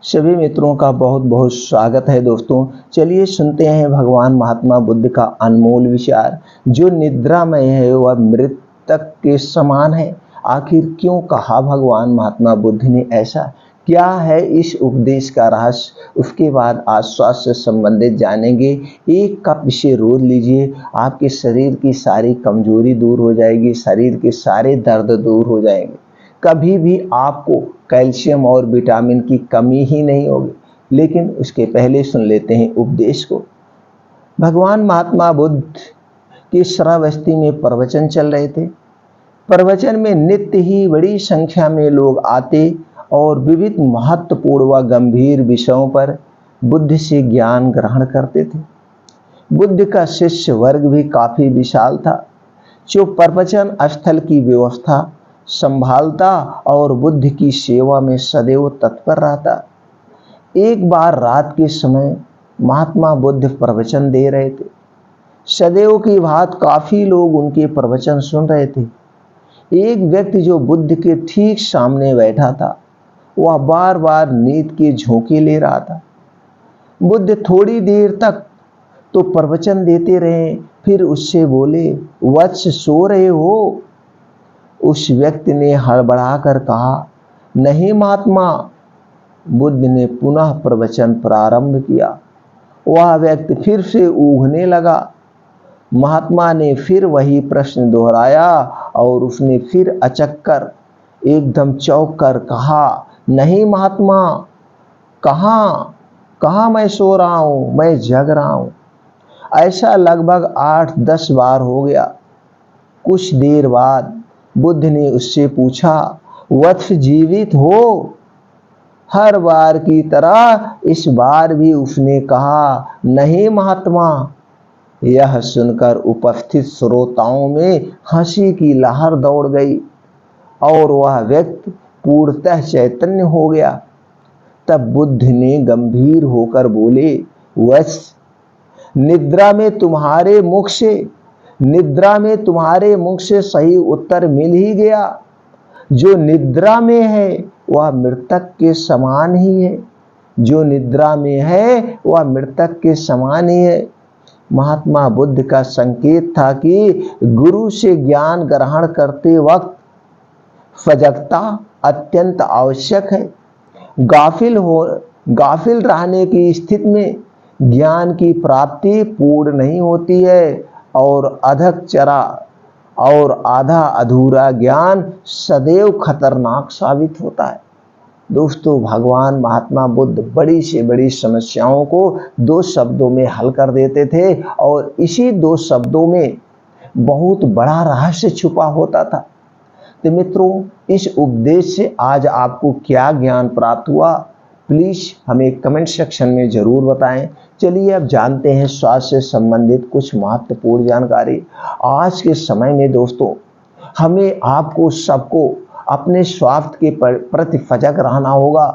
सभी मित्रों का बहुत बहुत स्वागत है दोस्तों। चलिए सुनते हैं भगवान महात्मा बुद्ध का अनमोल विचार। जो निद्रामय है वह मृतक के समान है। आखिर क्यों कहा भगवान महात्मा बुद्ध ने ऐसा? क्या है इस उपदेश का रहस्य? उसके बाद आज स्वास्थ्य से संबंधित जानेंगे। एक कप इसे रोज लीजिए, आपके शरीर की सारी कमजोरी दूर हो जाएगी, शरीर के सारे दर्द दूर हो जाएंगे। कभी भी आपको कैल्शियम और विटामिन की कमी ही नहीं होगी। लेकिन उसके पहले सुन लेते हैं उपदेश को। भगवान महात्मा बुद्ध की श्रावस्ती में प्रवचन चल रहे थे। प्रवचन में नित्य ही बड़ी संख्या में लोग आते और विविध महत्वपूर्ण व गंभीर विषयों पर बुद्ध से ज्ञान ग्रहण करते थे। बुद्ध का शिष्य वर्ग भी काफी विशाल था, जो प्रवचन स्थल की व्यवस्था संभालता और बुद्ध की सेवा में सदैव तत्पर रहता। एक बार रात के समय महात्मा बुद्ध प्रवचन दे रहे थे। सदैव की बात काफी लोग उनके प्रवचन सुन रहे थे। एक व्यक्ति जो बुद्ध के ठीक सामने बैठा था, वह बार बार नींद के झोंके ले रहा था। बुद्ध थोड़ी देर तक तो प्रवचन देते रहे, फिर उससे बोले, वत्स सो रहे हो? उस व्यक्ति ने हड़बड़ाकर कहा, नहीं महात्मा। बुद्ध ने पुनः प्रवचन प्रारंभ किया। वह व्यक्ति फिर से ऊँघने लगा। महात्मा ने फिर वही प्रश्न दोहराया और उसने फिर अचक कर एकदम चौंक कर कहा, नहीं महात्मा, कहाँ मैं सो रहा हूँ, मैं जग रहा हूँ। ऐसा लगभग 8-10 बार हो गया। कुछ देर बाद बुद्ध ने उससे पूछा, वत्स जीवित हो? हर बार की तरह इस बार भी उसने कहा, नहीं महात्मा। यह सुनकर उपस्थित श्रोताओं में हंसी की लहर दौड़ गई और वह व्यक्ति पूर्णतः चैतन्य हो गया। तब बुद्ध ने गंभीर होकर बोले, वत्स, निद्रा में तुम्हारे मुख से सही उत्तर मिल ही गया। जो निद्रा में है वह मृतक के समान ही है। जो निद्रा में है वह मृतक के समान ही है। महात्मा बुद्ध का संकेत था कि गुरु से ज्ञान ग्रहण करते वक्त सजगता अत्यंत आवश्यक है। गाफिल रहने की स्थिति में ज्ञान की प्राप्ति पूर्ण नहीं होती है और अधक चरा और आधा अधूरा ज्ञान सदैव खतरनाक साबित होता है। दोस्तों, भगवान महात्मा बुद्ध बड़ी से बड़ी समस्याओं को 2 शब्दों में हल कर देते थे और इसी 2 शब्दों में बहुत बड़ा रहस्य छुपा होता था। तो मित्रों, इस उपदेश से आज आपको क्या ज्ञान प्राप्त हुआ, प्लीज हमें कमेंट सेक्शन में जरूर बताएं। चलिए अब जानते हैं स्वास्थ्य से संबंधित कुछ महत्वपूर्ण जानकारी। आज के समय में दोस्तों, हमें आपको सबको अपने स्वास्थ्य के प्रति सजग रहना होगा।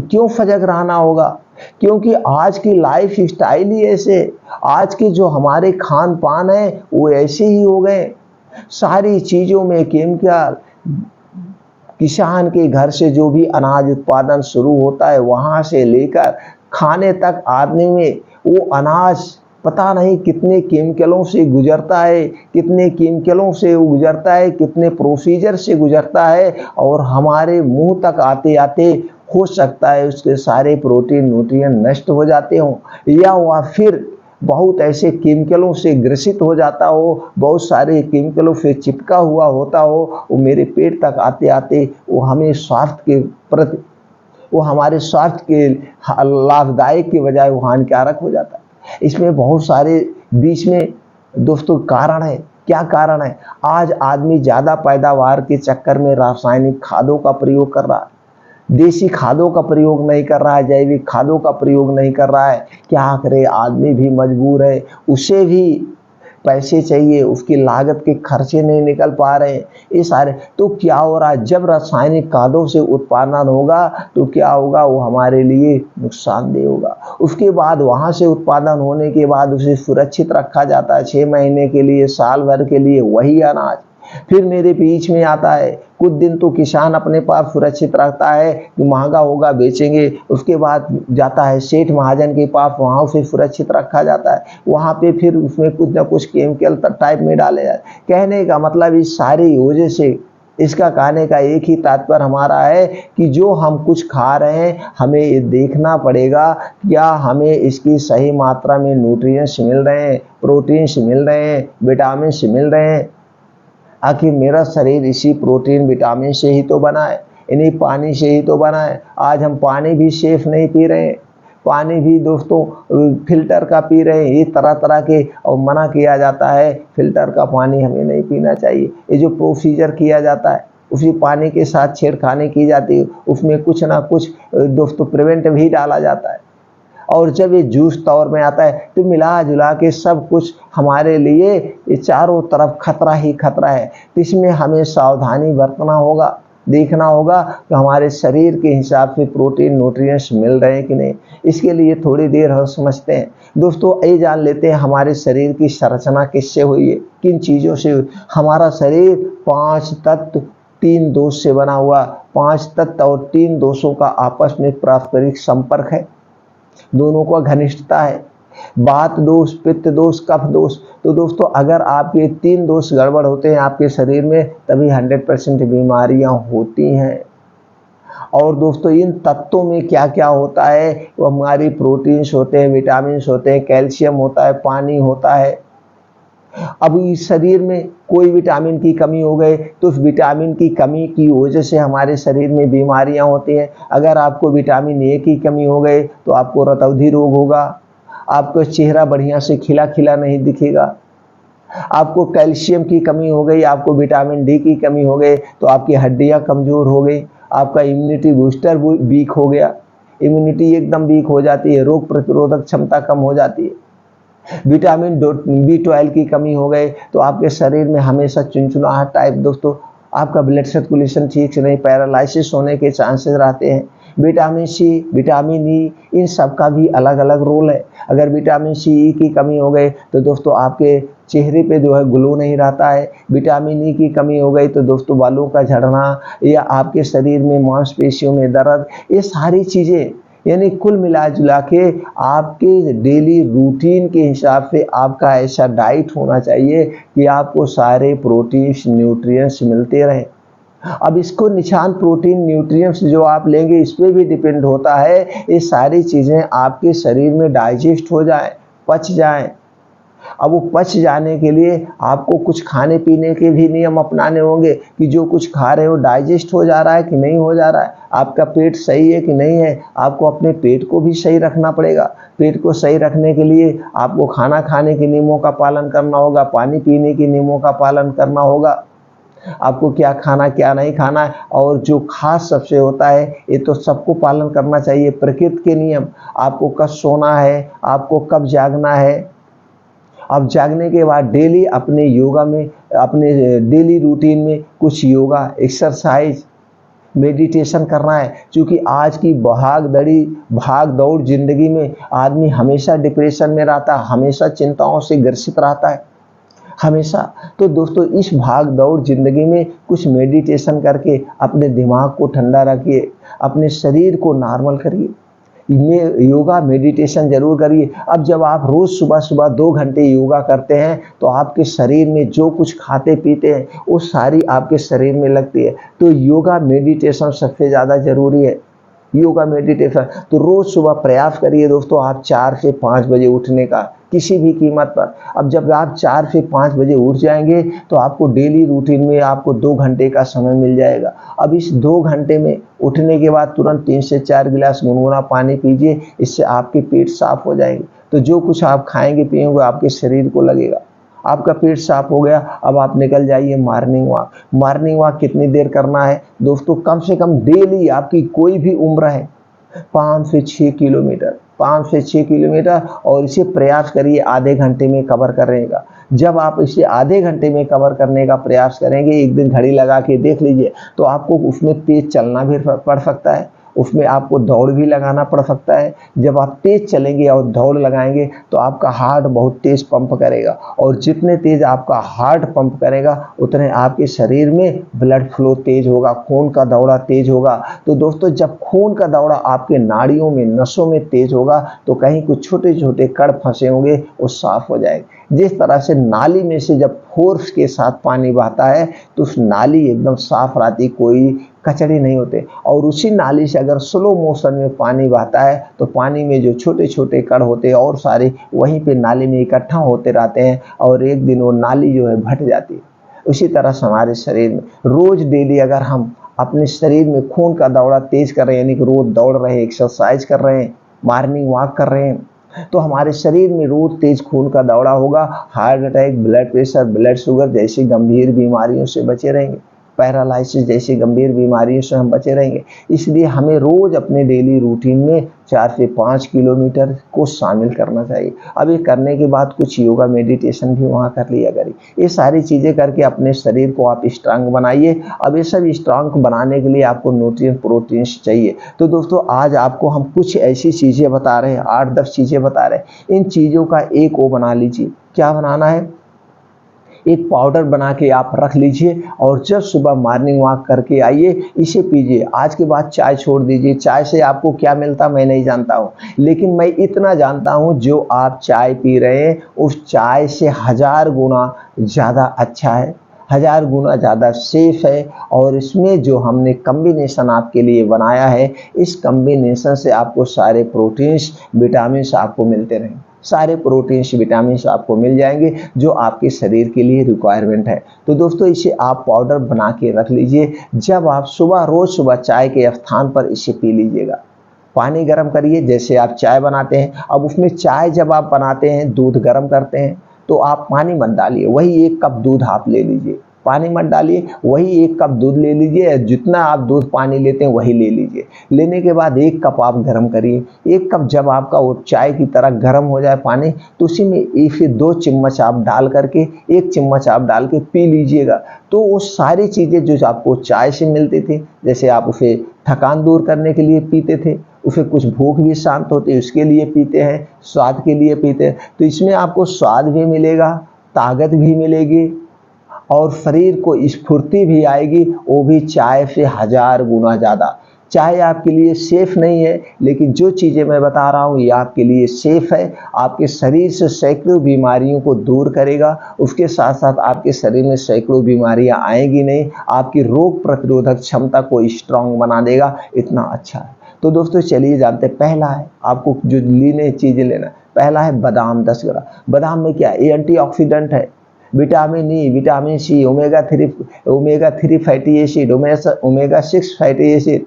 क्यों सजग रहना होगा? क्योंकि आज की लाइफ स्टाइल ही ऐसे, आज के जो हमारे खान पान है वो ऐसे ही हो गए। सारी चीजों में केमिकल, किसान के घर से जो भी अनाज उत्पादन शुरू होता है वहां से लेकर खाने तक आने में वो अनाज पता नहीं कितने केमिकलों से गुजरता है, कितने प्रोसीजर से गुजरता है और हमारे मुंह तक आते आते हो सकता है उसके सारे प्रोटीन न्यूट्रिएंट नष्ट हो जाते हों, या वह फिर बहुत ऐसे केमिकलों से ग्रसित हो जाता हो, बहुत सारे केमिकलों से चिपका हुआ होता हो, वो मेरे पेट तक आते आते वो हमें हमारे स्वास्थ्य के लाभदायक के बजाय वो हानिकारक हो जाता है। इसमें बहुत सारे बीच में दोस्तों कारण है। क्या कारण है? आज आदमी ज्यादा पैदावार के चक्कर में रासायनिक खादों का प्रयोग कर रहा है, देसी खादों का प्रयोग नहीं कर रहा है, जैविक खादों का प्रयोग नहीं कर रहा है। क्या करे, आदमी भी मजबूर है, उसे भी पैसे चाहिए, उसकी लागत के खर्चे नहीं निकल पा रहे हैं, ये सारे। तो क्या हो रहा है, जब रासायनिक खादों से उत्पादन होगा तो क्या होगा, वो हमारे लिए नुकसानदेह होगा। उसके बाद वहां से उत्पादन होने के बाद उसे सुरक्षित रखा जाता है 6 महीने के लिए, साल भर के लिए वही अनाज। फिर मेरे बीच में आता है, कुछ दिन तो किसान अपने पास सुरक्षित रखता है कि महंगा होगा बेचेंगे, उसके बाद जाता है सेठ महाजन के पास, वहाँ उसे सुरक्षित रखा जाता है, वहाँ पे फिर उसमें कुछ ना कुछ केमिकल टाइप में डाले जाते। कहने का मतलब इस सारी वजह से, इसका कहने का एक ही तात्पर्य हमारा है कि जो हम कुछ खा रहे हैं हमें ये देखना पड़ेगा क्या हमें इसकी सही मात्रा में न्यूट्रिएंट्स मिल रहे हैं, प्रोटीन्स मिल रहे हैं, विटामिन मिल रहे हैं। आखिर मेरा शरीर इसी प्रोटीन विटामिन से ही तो बना है, इन्हीं पानी से ही तो बना है। आज हम पानी भी सेफ नहीं पी रहे हैं, पानी भी दोस्तों फिल्टर का पी रहे हैं, ये तरह तरह के, और मना किया जाता है फिल्टर का पानी हमें नहीं पीना चाहिए। ये जो प्रोसीजर किया जाता है उसी पानी के साथ छेड़खानी की जाती है, उसमें कुछ ना कुछ दोस्तों प्रिवेंट भी डाला जाता है। और जब ये जूस तौर में आता है तो मिला जुला के सब कुछ हमारे लिए ये चारों तरफ खतरा ही खतरा है। तो इसमें हमें सावधानी बरतना होगा, देखना होगा कि हमारे शरीर के हिसाब से प्रोटीन न्यूट्रिएंट्स मिल रहे हैं कि नहीं। इसके लिए थोड़ी देर हम समझते हैं दोस्तों, ये जान लेते हैं हमारे शरीर की संरचना किससे हुई है, किन चीज़ों से हुई। हमारा शरीर 5 तत्व 3 दोष से बना हुआ, 5 तत्व और 3 दोषों का आपस में पारस्परिक संपर्क है, दोनों का घनिष्ठता है। वात दोष, पित्त दोष, कफ दोष। तो दोस्तों अगर आपके 3 दोष गड़बड़ होते हैं आपके शरीर में तभी 100% बीमारियां होती हैं। और दोस्तों इन तत्वों में क्या क्या होता है, वो हमारी प्रोटीन्स होते हैं, विटामिन्स होते हैं, कैल्शियम होता है, पानी होता है। अब इस शरीर में कोई विटामिन की कमी हो गई तो उस विटामिन की कमी की वजह से हमारे शरीर में बीमारियां होती हैं। अगर आपको विटामिन ए की कमी हो गई तो आपको रतौंधी रोग होगा, आपको चेहरा बढ़िया से खिला खिला नहीं दिखेगा। आपको कैल्शियम की कमी हो गई, आपको विटामिन डी की कमी हो गई तो आपकी हड्डियां कमज़ोर हो गई, आपका इम्यूनिटी बूस्टर वीक हो गया, इम्यूनिटी एकदम वीक हो जाती है, रोग प्रतिरोधक क्षमता कम हो जाती है। विटामिन B12 की कमी हो गई तो आपके शरीर में हमेशा चिनचिनाहट टाइप, दोस्तों आपका ब्लड सर्कुलेशन ठीक से नहीं, पैरालिसिस होने के चांसेस रहते हैं। विटामिन सी, विटामिन ई, इन सब का भी अलग अलग रोल है। अगर विटामिन सी ई की कमी हो गई तो दोस्तों आपके चेहरे पे जो है ग्लो नहीं रहता है। विटामिन ई की कमी हो गई तो दोस्तों बालों का झड़ना या आपके शरीर में मांसपेशियों में दर्द, ये सारी चीज़ें, यानी कुल मिला जुला के आपके डेली रूटीन के हिसाब से आपका ऐसा डाइट होना चाहिए कि आपको सारे प्रोटीन्स न्यूट्रिएंट्स मिलते रहें। अब इसको निशान प्रोटीन न्यूट्रिएंट्स जो आप लेंगे इस पर भी डिपेंड होता है ये सारी चीज़ें आपके शरीर में डाइजेस्ट हो जाएं, पच जाएं। अब वो पच जाने के लिए आपको कुछ खाने पीने के भी नियम अपनाने होंगे कि जो कुछ खा रहे हो डाइजेस्ट हो जा रहा है कि नहीं हो जा रहा है, आपका पेट सही है कि नहीं है। आपको अपने पेट को भी सही रखना पड़ेगा। पेट को सही रखने के लिए आपको खाना खाने के नियमों का पालन करना होगा, पानी पीने के नियमों का पालन करना होगा, आपको क्या खाना क्या नहीं खाना है। और जो खास सबसे होता है ये तो सबको पालन करना चाहिए, प्रकृति के नियम। आपको कब सोना है, आपको कब जागना है। अब जागने के बाद डेली अपने योगा में, अपने डेली रूटीन में कुछ योगा, एक्सरसाइज, मेडिटेशन करना है। क्योंकि आज की भाग दौड़ जिंदगी में आदमी हमेशा डिप्रेशन में रहता है, हमेशा चिंताओं से ग्रसित रहता है हमेशा। तो दोस्तों इस भाग दौड़ जिंदगी में कुछ मेडिटेशन करके अपने दिमाग को ठंडा रखिए, अपने शरीर को नॉर्मल करिए, योगा मेडिटेशन जरूर करिए। अब जब आप रोज सुबह सुबह 2 घंटे योगा करते हैं तो आपके शरीर में जो कुछ खाते पीते हैं वो सारी आपके शरीर में लगती है। तो योगा मेडिटेशन सबसे ज़्यादा जरूरी है। योगा मेडिटेशन तो रोज सुबह प्रयास करिए दोस्तों आप 4 से 5 बजे उठने का किसी भी कीमत पर। अब जब आप 4 से 5 बजे उठ जाएंगे तो आपको डेली रूटीन में आपको 2 घंटे का समय मिल जाएगा। अब इस 2 घंटे में उठने के बाद तुरंत 3 से 4 गिलास गुनगुना पानी पीजिए, इससे आपके पेट साफ हो जाएंगे। तो जो कुछ आप खाएंगे पिएंगे आपके शरीर को लगेगा। आपका पेट साफ हो गया, अब आप निकल जाइए मॉर्निंग वॉक। मॉर्निंग वॉक कितनी देर करना है दोस्तों, कम से कम डेली आपकी कोई भी उम्र है 5 से 6 किलोमीटर, 5 से 6 किलोमीटर। और इसे प्रयास करिए आधे घंटे में कवर करने का। जब आप इसे आधे घंटे में कवर करने का प्रयास करेंगे, एक दिन घड़ी लगा के देख लीजिए, तो आपको उसमें तेज चलना भी पड़ सकता है उसमें आपको दौड़ भी लगाना पड़ सकता है। जब आप तेज चलेंगे और दौड़ लगाएंगे तो आपका हार्ट बहुत तेज पंप करेगा, और जितने तेज आपका हार्ट पंप करेगा उतने आपके शरीर में ब्लड फ्लो तेज होगा, खून का दौड़ा तेज होगा। तो दोस्तों, जब खून का दौड़ा आपके नाड़ियों में, नसों में तेज होगा तो कहीं कुछ छोटे छोटे कण फंसे होंगे वो साफ हो जाएंगे। जिस तरह से नाली में से जब फोर्स के साथ पानी बहता है तो उस नाली एकदम साफ रहती, कोई कचड़े नहीं होते। और उसी नाली से अगर स्लो मोशन में पानी बहता है तो पानी में जो छोटे छोटे कण होते हैं और सारे वहीं पे नाली में इकट्ठा होते रहते हैं, और एक दिन वो नाली जो है फट जाती है। उसी तरह से हमारे शरीर में रोज डेली अगर हम अपने शरीर में खून का दौड़ा तेज कर रहे हैं, यानी कि रोज दौड़ रहे हैं, एक्सरसाइज कर रहे हैं, मॉर्निंग वॉक कर रहे हैं, तो हमारे शरीर में रोज तेज खून का दौड़ा होगा। Heart attack, blood pressure, blood sugar जैसी गंभीर बीमारियों से बचे रहेंगे, पैरालिसिस जैसी गंभीर बीमारियों से हम बचे रहेंगे। इसलिए हमें रोज अपने डेली रूटीन में 4 से 5 किलोमीटर को शामिल करना चाहिए। अब ये करने के बाद कुछ योगा मेडिटेशन भी वहाँ कर लिया करिए। ये सारी चीज़ें करके अपने शरीर को आप स्ट्रांग बनाइए। अब ये सब स्ट्रांग बनाने के लिए आपको न्यूट्रिएंट प्रोटीन्स चाहिए। तो दोस्तों, आज आपको हम कुछ ऐसी चीज़ें बता रहे हैं, 8-10 चीज़ें बता रहे हैं। इन चीज़ों का एक वो बना लीजिए। क्या बनाना है? एक पाउडर बना के आप रख लीजिए, और जब सुबह मॉर्निंग वॉक करके आइए इसे पीजिए। आज के बाद चाय छोड़ दीजिए। चाय से आपको क्या मिलता मैं नहीं जानता हूँ, लेकिन मैं इतना जानता हूँ जो आप चाय पी रहे हैं उस चाय से 1000 गुना ज़्यादा अच्छा है, 1000 गुना ज़्यादा सेफ है। और इसमें जो हमने कम्बिनेशन आपके लिए बनाया है, इस कम्बिनेशन से आपको सारे प्रोटीन्स, विटामिन्स आपको मिलते रहेंगे। सारे प्रोटीन्स, विटामिन्स आपको मिल जाएंगे जो आपके शरीर के लिए रिक्वायरमेंट है। तो दोस्तों, इसे आप पाउडर बना के रख लीजिए। जब आप सुबह, रोज सुबह चाय के स्थान पर इसे पी लीजिएगा। पानी गर्म करिए, जैसे आप चाय बनाते हैं। अब उसमें चाय जब आप बनाते हैं, दूध गर्म करते हैं, तो आप पानी मत डालिए, वही 1 कप दूध आप ले लीजिए। पानी मत डालिए, वही 1 कप दूध ले लीजिए। जितना आप दूध पानी लेते हैं वही ले लीजिए। लेने के बाद 1 कप आप गर्म करिए। 1 कप जब आपका वो चाय की तरह गर्म हो जाए पानी, तो उसी में 1 से 2 चम्मच आप डाल करके, 1 चम्मच आप डाल के पी लीजिएगा। तो वो सारी चीज़ें जो आपको चाय से मिलती थी, जैसे आप उसे थकान दूर करने के लिए पीते थे, उसे कुछ भूख भी शांत होती है उसके लिए पीते हैं, स्वाद के लिए पीते हैं, तो इसमें आपको स्वाद भी मिलेगा, ताकत भी मिलेगी, और शरीर को स्फूर्ति भी आएगी, वो भी चाय से 1000 गुना ज़्यादा। चाय आपके लिए सेफ नहीं है, लेकिन जो चीज़ें मैं बता रहा हूँ ये आपके लिए सेफ है। आपके शरीर से सैकड़ों बीमारियों को दूर करेगा, उसके साथ साथ आपके शरीर में सैकड़ों बीमारियाँ आएंगी नहीं, आपकी रोग प्रतिरोधक क्षमता को स्ट्रांग बना देगा। इतना अच्छा है। तो दोस्तों, चलिए जानते हैं। पहला है आपको जो लेने चीज़ें लेना, पहला है बादाम 10 ग्राम। बादाम में क्या है? ये एंटीऑक्सीडेंट है, vitamin E, vitamin C, omega 3 fatty acid, omega 6 fatty acid,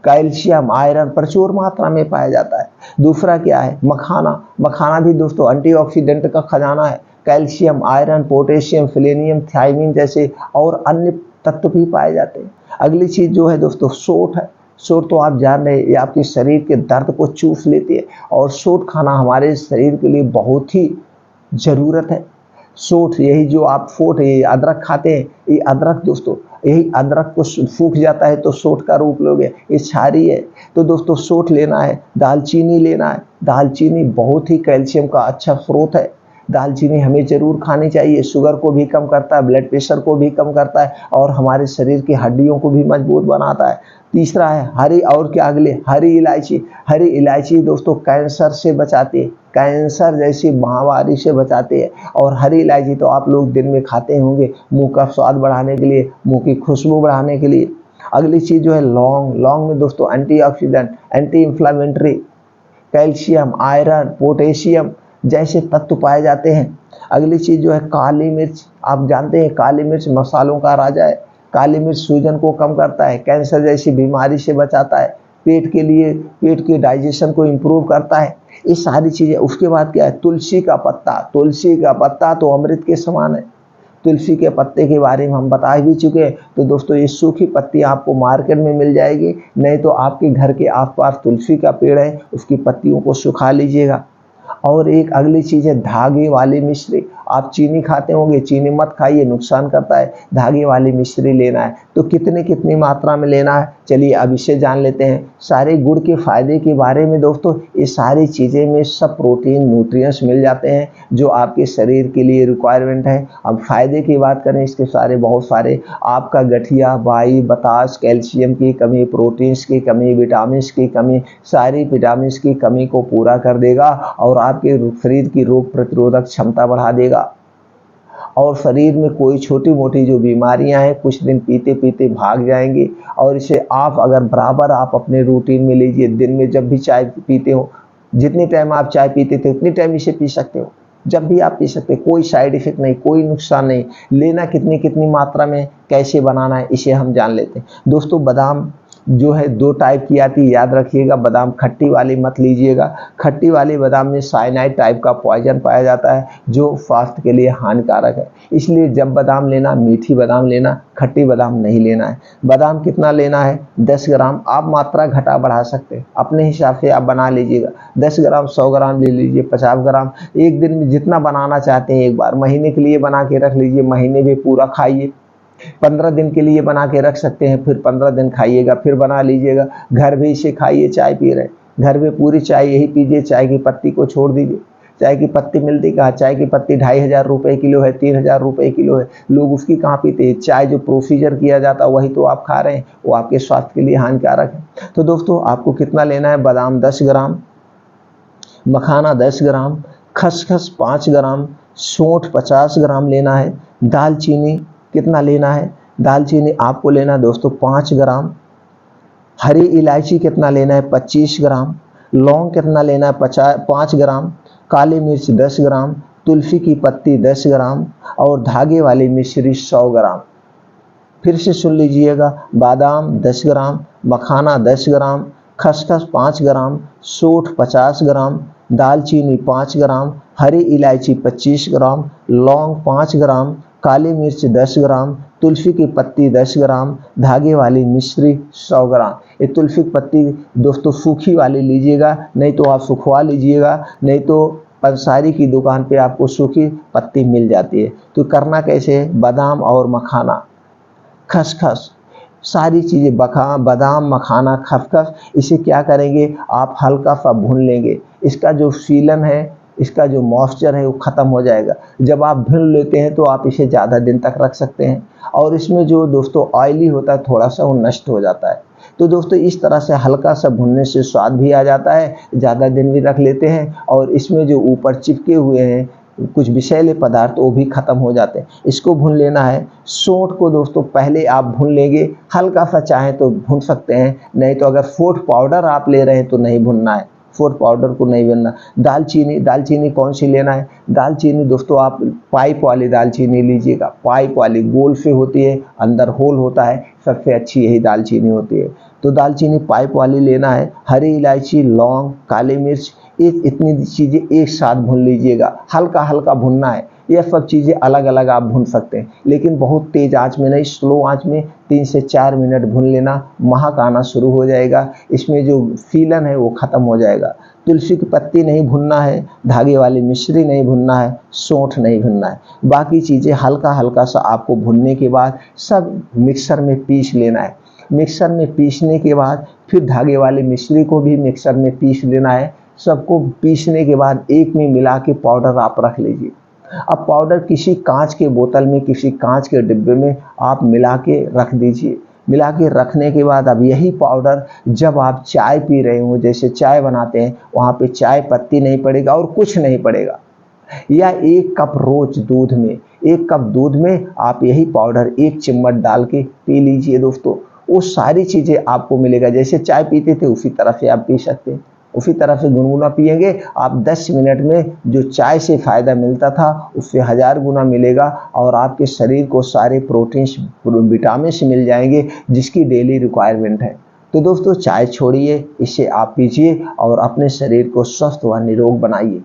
calcium, iron प्रचुर मात्रा में पाया जाता है। दूसरा क्या है? मखाना। मखाना भी दोस्तों एंटीऑक्सीडेंट का खजाना है। Calcium, iron, potassium, selenium, thiamine जैसे और अन्य तत्व भी पाए जाते हैं। अगली चीज़ जो है दोस्तों, सोंठ है। सोंठ तो आप जान रहे हैं, ये आपके शरीर के दर्द को चूस लेती है, और सोंठ खाना हमारे शरीर के लिए बहुत ही ज़रूरत है। सोंठ, यही जो आप फोट, ये अदरक खाते हैं, ये अदरक दोस्तों, यही अदरक को सूख जाता है तो सोंठ का रूप लोगे, ये क्षारीय है। तो दोस्तों, सोंठ लेना है। दालचीनी लेना है। दालचीनी बहुत ही कैल्शियम का अच्छा स्रोत है। दालचीनी हमें जरूर खानी चाहिए। शुगर को भी कम करता है, ब्लड प्रेशर को भी कम करता है, और हमारे शरीर की हड्डियों को भी मजबूत बनाता है। तीसरा है हरी, और क्या अगले? हरी इलायची। हरी इलायची दोस्तों कैंसर से बचाती है, कैंसर जैसी महामारी से बचाते हैं। और हरी इलायची तो आप लोग दिन में खाते होंगे, मुंह का स्वाद बढ़ाने के लिए, मुंह की खुशबू बढ़ाने के लिए। अगली चीज़ जो है लौंग। लौंग में दोस्तों antioxidant, anti inflammatory, calcium, iron, potassium जैसे तत्व पाए जाते हैं। अगली चीज़ जो है काली मिर्च। आप जानते हैं काली मिर्च मसालों का राजा है। काली मिर्च सूजन को कम करता है, कैंसर जैसी बीमारी से बचाता है, पेट के लिए, पेट के डाइजेशन को इम्प्रूव करता है। ये सारी चीज़ें। उसके बाद क्या है? तुलसी का पत्ता। तुलसी का पत्ता तो अमृत के समान है। तुलसी के पत्ते के बारे में हम बता भी चुके हैं। तो दोस्तों, ये सूखी पत्ती आपको मार्केट में मिल जाएगी, नहीं तो आपके घर के आसपास तुलसी का पेड़ है, उसकी पत्तियों को सुखा लीजिएगा। और एक अगली चीज़ है धागे वाली मिश्री। आप चीनी खाते होंगे, चीनी मत खाइए, नुकसान करता है। धागे वाली मिश्री लेना है तो कितनी मात्रा में लेना है, चलिए अब इसे जान लेते हैं। सारे गुड़ के फायदे के बारे में दोस्तों, ये सारी चीज़ें में सब प्रोटीन न्यूट्रिएंट्स मिल जाते हैं जो आपके शरीर के लिए रिक्वायरमेंट है। अब फायदे की बात करें, इसके सारे बहुत सारे, आपका गठिया, वाई, बताश, कैल्शियम की कमी, प्रोटीन्स की कमी, विटामिन की कमी, सारी विटामिन की कमी को पूरा कर देगा और आपके शरीर की रोग प्रतिरोधक क्षमता बढ़ा देगा। और शरीर में कोई छोटी मोटी जो बीमारियां हैं कुछ दिन पीते पीते भाग जाएंगी। और इसे आप अगर बराबर आप अपने रूटीन में लीजिए, दिन में जब भी चाय पीते हो, जितने टाइम आप चाय पीते थे उतनी टाइम इसे पी सकते हो, जब भी आप पी सकते हैं, कोई साइड इफेक्ट नहीं, कोई नुकसान नहीं। लेना कितनी मात्रा में, कैसे बनाना है, इसे हम जान लेते हैं। दोस्तों बादाम जो है 2 टाइप की आती है, याद रखिएगा। बादाम खट्टी वाली मत लीजिएगा, खट्टी वाली बादाम में साइनाइड टाइप का पॉइजन पाया जाता है जो स्वास्थ्य के लिए हानिकारक है। इसलिए जब बादाम लेना, मीठी बादाम लेना, खट्टी बादाम नहीं लेना है। बादाम कितना लेना है, 10 ग्राम। आप मात्रा घटा बढ़ा सकते हैं, अपने हिसाब से आप बना लीजिएगा। 10 ग्राम, 100 ग्राम ले लीजिए, 50 ग्राम। एक दिन में जितना बनाना चाहते हैं एक बार, महीने के लिए बना के रख लीजिए, महीने में पूरा खाइए। 15 दिन के लिए बना के रख सकते हैं, फिर 15 दिन खाइएगा, फिर बना लीजिएगा। घर भी इसे खाइए, चाय पी रहे हैं घर में पूरी चाय यही पीजिए, चाय की पत्ती को छोड़ दीजिए। चाय की पत्ती मिलती कहाँ, चाय की पत्ती 2500 रुपये किलो है, 3000 रुपये किलो है, लोग उसकी कहाँ पीते हैं। चाय जो प्रोसीजर किया जाता है वही तो आप खा रहे हैं, वो आपके स्वास्थ्य के लिए हानिकारक है। तो दोस्तों आपको कितना लेना है, बादाम 10 ग्राम, मखाना 10 ग्राम, खसखस 5 ग्राम, सौंठ 50 ग्राम लेना है। दालचीनी कितना लेना है, दालचीनी आपको लेना है दोस्तों 5 ग्राम। हरी इलायची कितना लेना है, 25 ग्राम। लौंग कितना लेना है, 5 ग्राम। काली मिर्च 10 ग्राम, तुलसी की पत्ती 10 ग्राम और धागे वाली मिश्री 100 ग्राम। फिर से सुन लीजिएगा, बादाम 10 ग्राम, मखाना 10 ग्राम, खसखस 5 ग्राम, सौंठ 50 ग्राम, दालचीनी 5 ग्राम, हरी इलायची 25 ग्राम, लौंग 5 ग्राम, काली मिर्च 10 ग्राम, तुलसी की पत्ती 10 ग्राम, धागे वाली मिश्री 100 ग्राम। ये तुलसी की पत्ती दोस्तों सूखी वाली लीजिएगा, नहीं तो आप सुखवा लीजिएगा, नहीं तो पंसारी की दुकान पे आपको सूखी पत्ती मिल जाती है। तो करना कैसे है, बादाम और मखाना, खसखस, सारी चीज़ें बादाम, मखाना, खसखस, इसे क्या करेंगे, आप हल्का सा भून लेंगे। इसका जो सीलन है, इसका जो मॉइस्चर है वो ख़त्म हो जाएगा। जब आप भून लेते हैं तो आप इसे ज़्यादा दिन तक रख सकते हैं। और इसमें जो दोस्तों ऑयली होता है थोड़ा सा, वो नष्ट हो जाता है। तो दोस्तों इस तरह से हल्का सा भुनने से स्वाद भी आ जाता है, ज़्यादा दिन भी रख लेते हैं। और इसमें जो ऊपर चिपके हुए हैं कुछ विषैले पदार्थ वो भी खत्म हो जाते हैं। इसको भून लेना है। सौंठ को दोस्तों पहले आप भून लेंगे, हल्का सा चाहें तो भून सकते हैं, नहीं तो अगर सौंठ पाउडर आप ले रहे हैं तो नहीं भूनना है, सौंठ पाउडर को नहीं भूनना। दालचीनी कौन सी लेना है, दालचीनी दोस्तों आप पाइप वाली दालचीनी लीजिएगा, पाइप वाली गोल से होती है, अंदर होल होता है, सबसे अच्छी यही दालचीनी होती है। तो दालचीनी पाइप वाली लेना है। हरी इलायची, लौंग, काली मिर्च, इतनी चीज़ें एक साथ भून लीजिएगा, हल्का हल्का भूनना है। यह सब चीज़ें अलग अलग आप भून सकते हैं, लेकिन बहुत तेज आंच में नहीं, स्लो आंच में 3 से 4 मिनट भून लेना। महक आना शुरू हो जाएगा, इसमें जो सीलन है वो ख़त्म हो जाएगा। तुलसी की पत्ती नहीं भूनना है, धागे वाली मिश्री नहीं भूनना है, सौंठ नहीं भूनना है। बाकी चीज़ें हल्का हल्का सा आपको भूनने के बाद सब मिक्सर में पीस लेना है। मिक्सर में पीसने के बाद फिर धागे वाली मिश्री को भी मिक्सर में पीस लेना है। सबको पीसने के बाद एक में मिला के पाउडर आप रख लीजिए। अब पाउडर किसी कांच के बोतल में, किसी कांच के डिब्बे में आप मिला के रख दीजिए। मिला के रखने के बाद अब यही पाउडर जब आप चाय पी रहे हो, जैसे चाय बनाते हैं वहाँ पे चाय पत्ती नहीं पड़ेगा और कुछ नहीं पड़ेगा, या 1 कप रोज दूध में, 1 कप दूध में आप यही पाउडर 1 चम्मच डाल के पी लीजिए दोस्तों। वो सारी चीज़ें आपको मिलेगा, जैसे चाय पीते थे उसी तरह से आप पी सकते हैं, उसी तरह से गुनगुना पिएंगे आप। 10 मिनट में जो चाय से फ़ायदा मिलता था उससे 1000 गुना मिलेगा और आपके शरीर को सारे प्रोटीन्स, विटामिन मिल जाएंगे जिसकी डेली रिक्वायरमेंट है। तो दोस्तों चाय छोड़िए, इसे आप पीजिए और अपने शरीर को स्वस्थ व निरोग बनाइए।